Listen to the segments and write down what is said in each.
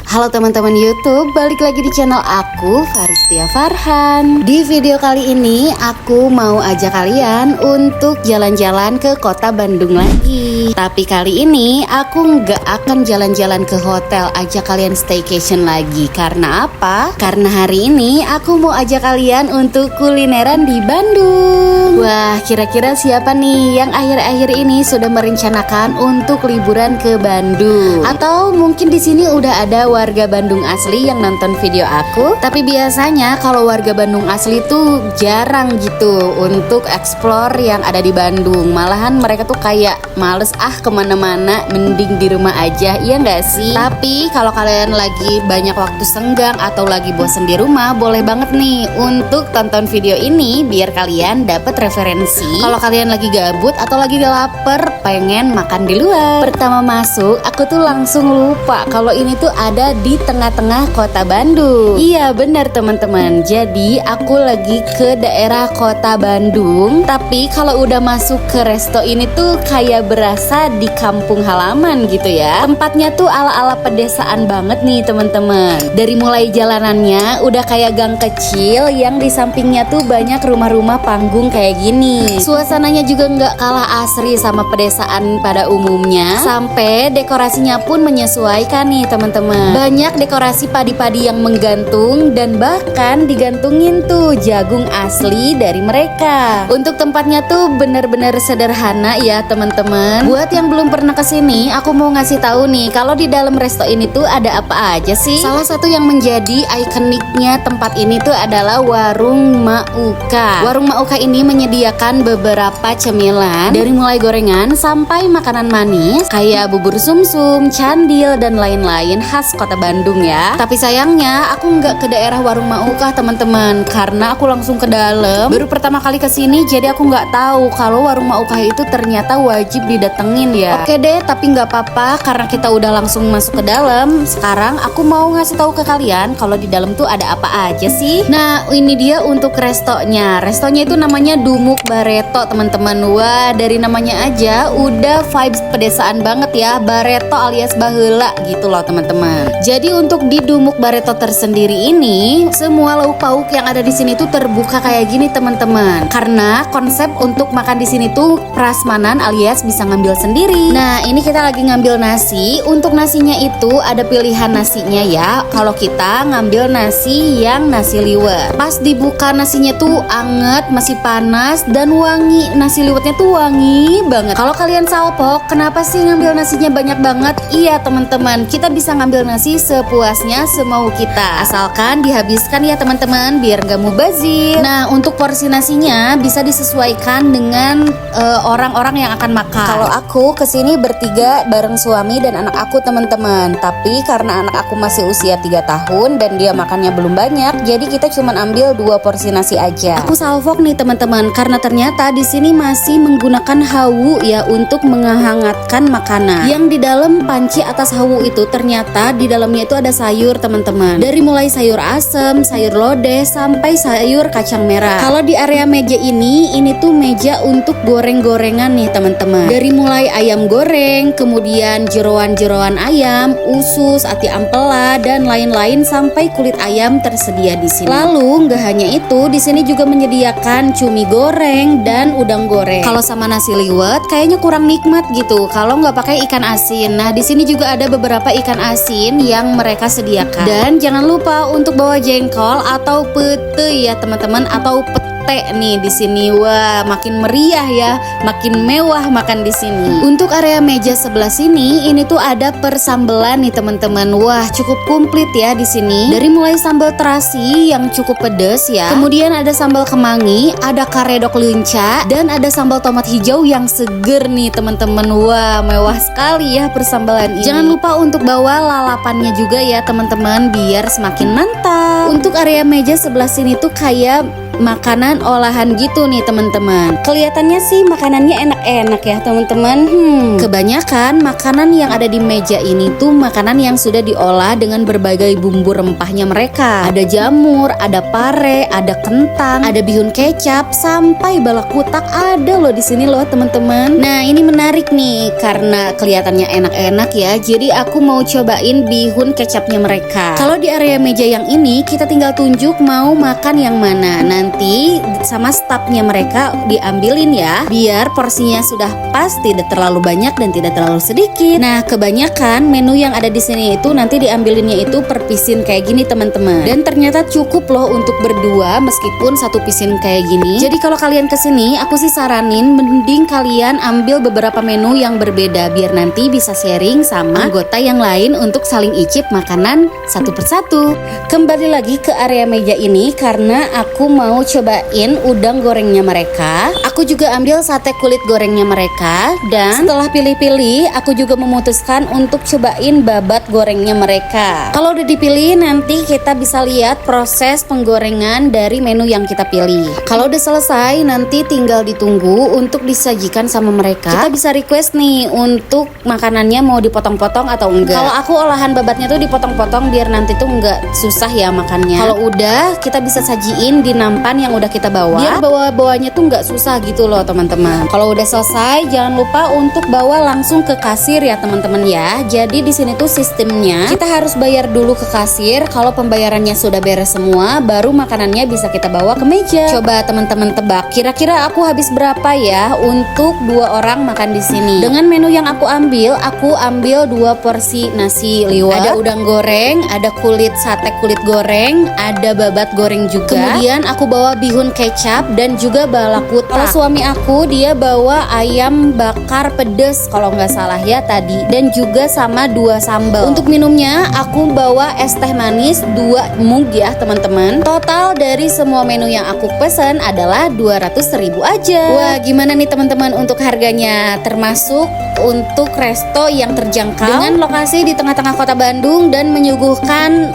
Halo teman-teman YouTube, balik lagi di channel aku, Faristia Farhan. Di video kali ini aku mau ajak kalian untuk jalan-jalan ke kota Bandung lagi. Tapi kali ini aku nggak akan jalan-jalan ke hotel, ajak kalian staycation lagi. Karena apa? Karena hari ini aku mau ajak kalian untuk kulineran di Bandung. Wah, kira-kira siapa nih yang akhir-akhir ini sudah merencanakan untuk liburan ke Bandung? Atau mungkin di sini udah ada warga Bandung asli yang nonton video aku. Tapi biasanya kalau warga Bandung asli tuh jarang gitu untuk explore yang ada di Bandung. Malahan mereka tuh kayak males kemana-mana, mending di rumah aja, iya nggak sih? Tapi kalau kalian lagi banyak waktu senggang atau lagi bosen di rumah, boleh banget nih untuk tonton video ini biar kalian dapat referensi. Kalau kalian lagi gabut atau lagi lapar, pengen makan di luar. Pertama masuk, aku tuh langsung lupa kalau ini tuh ada di tengah-tengah kota Bandung. Iya benar teman-teman. Jadi aku lagi ke daerah kota Bandung. Tapi kalau udah masuk ke resto ini tuh kayak berasa di kampung halaman gitu ya. Tempatnya tuh ala-ala pedesaan banget nih teman-teman. Dari mulai jalanannya udah kayak gang kecil yang di sampingnya tuh banyak rumah-rumah panggung kayak gini. Suasananya juga nggak kalah asri sama pedesaan pada umumnya. Sampai dekorasinya pun menyesuaikan nih teman-teman. Banyak dekorasi padi-padi yang menggantung dan bahkan digantungin tuh jagung asli dari mereka. Untuk tempatnya tuh bener-bener sederhana ya teman-teman. Buat yang belum pernah kesini, aku mau ngasih tahu nih kalau di dalam resto ini tuh ada apa aja sih. Salah satu yang menjadi ikoniknya tempat ini tuh adalah warung Mauka. Warung Mauka ini menyediakan beberapa cemilan dari mulai gorengan sampai makanan manis kayak bubur sumsum, candil dan lain-lain khas kota Bandung ya. Tapi sayangnya aku nggak ke daerah warung Mauka teman-teman, karena aku langsung ke dalam. Baru pertama kali kesini, jadi aku nggak tahu kalau warung Mauka itu ternyata wajib didatengin ya. Oke deh, tapi nggak apa-apa karena kita udah langsung masuk ke dalam. Sekarang aku mau ngasih tahu ke kalian kalau di dalam tuh ada apa aja sih. Nah ini dia untuk restonya. Restonya itu namanya Dumuk Bareto teman-teman. Wah, dari namanya aja udah vibes pedesaan banget ya. Bareto alias baheula gitu loh teman-teman. Jadi untuk di Dumuk Bareto tersendiri ini, semua lauk pauk yang ada di sini tuh terbuka kayak gini teman-teman. Karena konsep untuk makan di sini tuh prasmanan alias bisa ngambil sendiri. Nah, ini kita lagi ngambil nasi. Untuk nasinya itu ada pilihan nasinya ya. Kalau kita ngambil nasi yang nasi liwet. Pas dibuka nasinya tuh anget, masih panas dan wangi. Nasi liwetnya tuh wangi banget. Kalau kalian salpok, kenapa sih ngambil nasinya banyak banget? Iya teman-teman, kita bisa ngambil nasi sepuasnya, semau kita. Asalkan dihabiskan ya teman-teman, biar gak mubazir. Nah, untuk porsi nasinya bisa disesuaikan dengan orang-orang yang akan makan. Kalau aku kesini bertiga bareng suami dan anak aku teman-teman. Tapi karena anak aku masih usia 3 tahun dan dia makannya belum banyak, jadi kita cuma ambil 2 porsi nasi aja. Aku salvok nih teman-teman, karena ternyata di sini masih menggunakan hawu ya untuk menghangatkan makanan. Yang di dalam panci atas hawu itu ternyata di dalamnya itu ada sayur teman-teman. Dari mulai sayur asem, sayur lodeh sampai sayur kacang merah. Kalau di area meja ini tuh meja untuk goreng-gorengan nih teman-teman. Dari mulai ayam goreng, kemudian jeroan-jeroan ayam, usus, ati ampela dan lain-lain sampai kulit ayam tersedia di sini. Lalu nggak hanya itu, di sini juga menyediakan cumi goreng dan udang goreng. Kalau sama nasi liwet kayaknya kurang nikmat gitu kalau nggak pakai ikan asin. Nah, di sini juga ada beberapa ikan asin yang mereka sediakan. Dan jangan lupa untuk bawa jengkol atau pete ya teman-teman, atau pete nih di sini. Wah, makin meriah ya, makin mewah makan di sini. Untuk area meja sebelah sini, ini tuh ada persambelan nih teman-teman. Wah, cukup komplit ya di sini. Dari mulai sambal terasi yang cukup pedas ya. Kemudian ada sambal kemangi, ada karedok lenca, dan ada sambal tomat hijau yang seger nih teman-teman. Wah, mewah sekali ya persambalan ini. Jangan lupa untuk bawa lalapannya juga ya teman-teman biar semakin mantap. Untuk area meja sebelah sini tuh kayak makanan olahan gitu nih teman-teman. Kelihatannya sih makanannya enak-enak ya teman-teman. Kebanyakan makanan yang ada di meja ini tuh makanan yang sudah diolah dengan berbagai bumbu rempahnya mereka. Ada jamur, ada pare, ada kentang, ada bihun kecap, sampai balak kutak ada loh di sini loh teman-teman. Nah ini menarik nih karena kelihatannya enak-enak ya. Jadi aku mau cobain bihun kecapnya mereka. Kalau di area meja yang ini kita tinggal tunjuk mau makan yang mana. Nanti sama stafnya mereka diambilin ya, biar porsinya sudah pas, tidak terlalu banyak dan tidak terlalu sedikit. Nah kebanyakan menu yang ada di sini itu nanti diambilinnya itu per pisin kayak gini teman-teman. Dan ternyata cukup loh untuk berdua meskipun satu pisin kayak gini. Jadi kalau kalian kesini aku sih saranin mending kalian ambil beberapa menu yang berbeda biar nanti bisa sharing sama anggota yang lain untuk saling icip makanan satu persatu. Kembali lagi ke area meja ini karena aku mau cobain udang gorengnya mereka. Aku juga ambil sate kulit gorengnya mereka. Dan setelah pilih-pilih aku juga memutuskan untuk cobain babat gorengnya mereka. Kalau udah dipilih nanti kita bisa lihat proses penggorengan dari menu yang kita pilih. Kalau udah selesai nanti tinggal ditunggu untuk disajikan sama mereka. Kita bisa request nih untuk makanannya mau dipotong-potong atau enggak. Kalau aku olahan babatnya tuh dipotong-potong biar nanti tuh enggak susah ya makannya. Kalau udah kita bisa sajiin di nampan yang udah kita bawa. Biar bawa-bawanya tuh enggak susah gitu loh teman-teman. Kalau udah selesai jangan lupa untuk bawa langsung ke kasir ya teman-teman ya. Jadi di sini tuh sistemnya kita harus bayar dulu ke kasir. Kalau pembayarannya sudah beres semua, baru makanannya bisa kita bawa ke meja. Coba teman-teman tebak, kira-kira aku habis berapa ya untuk 2 orang makan di sini? Dengan menu yang aku ambil 2 porsi nasi liwet, ada udang goreng, ada sate kulit goreng, ada babat goreng juga. Kemudian aku bawa bihun kecap dan juga balak kutak. Kalau suami aku dia bawa ayam bakar pedes kalau nggak salah ya tadi, dan juga sama 2 sambal. Untuk minumnya aku bawa es teh manis 2 mug ya teman-teman. Total dari semua menu yang aku pesan adalah 200.000 aja. Wah gimana nih teman-teman untuk harganya? Termasuk untuk resto yang terjangkau dengan lokasi di tengah-tengah kota Bandung dan menyuguhkan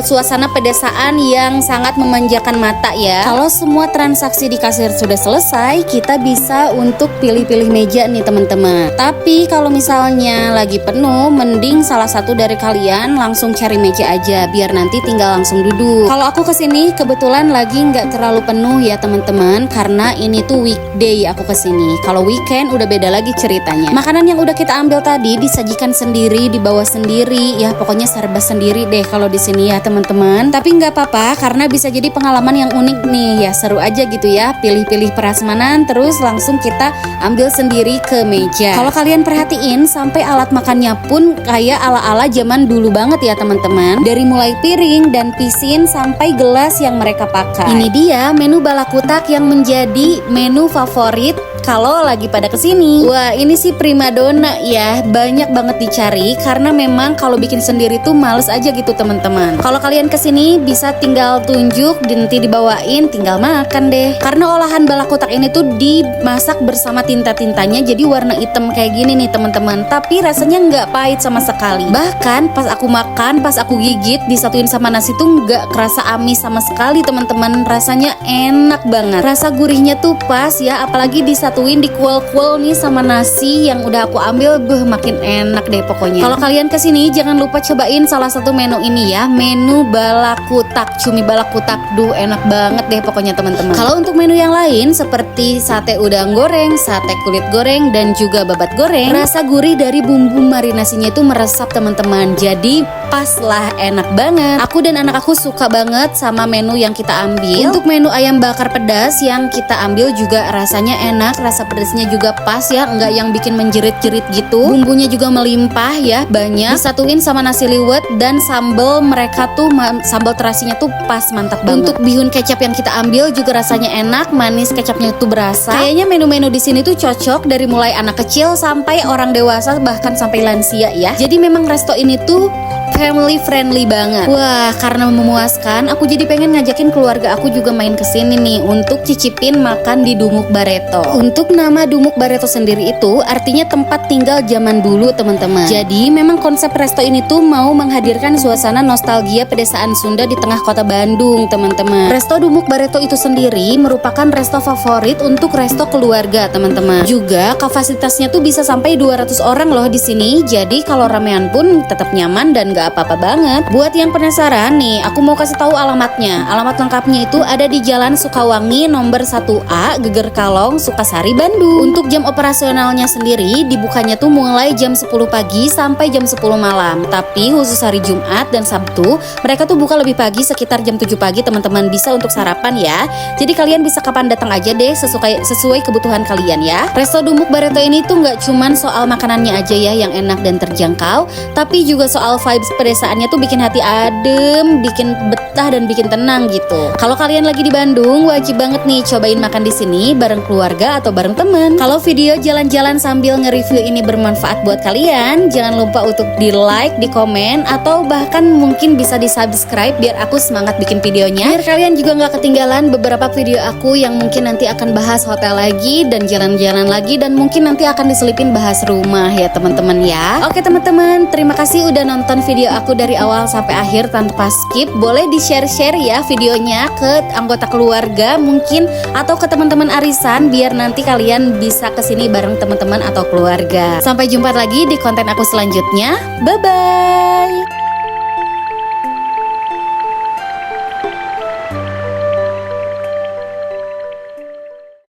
suasana pedesaan yang sangat memanjakan mata ya. Kalau semua transaksi di kasir sudah selesai, kita bisa untuk pilih-pilih meja nih teman-teman. Tapi kalau misalnya lagi penuh, mending salah satu dari kalian langsung cari meja aja biar nanti tinggal langsung duduk. Kalau aku kesini kebetulan lagi nggak terlalu penuh ya teman-teman, karena ini tuh weekday aku kesini. Kalau weekend udah beda lagi ceritanya. Makanan yang udah kita ambil tadi disajikan sendiri, dibawa sendiri, ya pokoknya serba sendiri deh kalau di sini ya teman-teman. Tapi nggak apa-apa karena bisa jadi pengalaman yang unik nih, ya seru aja gitu ya. Pilih-pilih prasmanan terus langsung kita ambil sendiri ke meja. Kalau kalian perhatiin sampai alat makannya pun kayak ala-ala zaman dulu banget ya teman-teman. Dari mulai piring dan pisin sampai gelas yang mereka pakai. Ini dia menu balak kutak yang menjadi menu favorit kalau lagi pada kesini. Wah ini sih primadona ya, banyak banget dicari karena memang kalau bikin sendiri tuh males aja gitu teman-teman. Kalau kalian kesini bisa tinggal tunjuk, nanti dibawain, tinggal makan deh. Karena olahan balak kutak ini tuh dimasak bersama tinta-tintanya jadi warna hitam kayak gini nih teman-teman. Tapi rasanya nggak pahit sama sekali. Bahkan pas aku makan, pas aku gigit disatuin sama nasi tuh nggak kerasa amis sama sekali teman-teman. Rasanya enak banget. Rasa gurihnya tuh pas ya, apalagi disatuin di kuel-kuel nih sama nasi yang udah aku ambil, makin enak deh pokoknya. Kalau kalian kesini jangan lupa cobain salah satu menu ini ya, menu balak kutak, cumi balak kutak. Duh enak banget deh pokoknya teman-teman. Kalau untuk menu yang lain seperti sate udang goreng, sate kulit goreng dan juga babat goreng, rasa gurih dari bumbu marinasinya itu meresap teman-teman. Jadi pas lah, enak banget. Aku dan anak aku suka banget sama menu yang kita ambil. Untuk menu ayam bakar pedas yang kita ambil juga rasanya enak, rasa pedasnya juga pas ya, enggak yang bikin menjerit-jerit gitu. Bumbunya juga melimpah ya, banyak. Disatuin sama nasi liwet dan sambal mereka tuh, sambal terasinya tuh pas, mantap banget. Untuk bihun kecap yang kita ambil juga rasanya enak, manis kecapnya tuh berasa. Kayaknya menu-menu di sini tuh cocok dari mulai anak kecil sampai orang dewasa bahkan sampai lansia ya. Jadi memang resto ini tuh family friendly banget. Wah, karena memuaskan, aku jadi pengen ngajakin keluarga aku juga main kesini nih untuk cicipin makan di Dumuk Barito. Untuk nama Dumuk Barito sendiri itu artinya tempat tinggal zaman dulu, teman-teman. Jadi memang konsep resto ini tuh mau menghadirkan suasana nostalgia pedesaan Sunda di tengah kota Bandung, teman-teman. Resto Dumuk Barito itu sendiri merupakan resto favorit untuk resto keluarga, teman-teman. Juga kapasitasnya tuh bisa sampai 200 orang loh di sini. Jadi kalau ramean pun tetap nyaman dan gak apa-apa banget. Buat yang penasaran nih, aku mau kasih tahu alamatnya. Alamat lengkapnya itu ada di Jalan Sukawangi nomor 1A, Geger Kalong, Sukasari, Bandung. Untuk jam operasionalnya sendiri dibukanya tuh mulai jam 10 pagi sampai jam 10 malam. Tapi khusus hari Jumat dan Sabtu mereka tuh buka lebih pagi sekitar jam 7 pagi, teman-teman. Bisa untuk sarapan ya. Jadi kalian bisa kapan datang aja deh sesuai kebutuhan kalian ya. Resto Dumuk Barito ini tuh nggak cuman soal makanannya aja ya yang enak dan terjangkau, tapi juga soal vibes pedesaannya tuh bikin hati adem, bikin betah dan bikin tenang gitu. Kalau kalian lagi di Bandung, wajib banget nih cobain makan di sini bareng keluarga atau bareng temen. Kalau video jalan-jalan sambil nge-review ini bermanfaat buat kalian, jangan lupa untuk di like, di komen, atau bahkan mungkin bisa di subscribe biar aku semangat bikin videonya. Biar kalian juga nggak ketinggalan beberapa video aku yang mungkin nanti akan bahas hotel lagi dan jalan-jalan lagi, dan mungkin nanti akan diselipin bahas rumah ya teman-teman ya. Oke teman-teman, terima kasih udah nonton video aku dari awal sampai akhir tanpa skip. Boleh di-share-share ya videonya ke anggota keluarga mungkin, atau ke teman-teman arisan biar nanti kalian bisa kesini bareng teman-teman atau keluarga. Sampai jumpa lagi di konten aku selanjutnya. Bye-bye.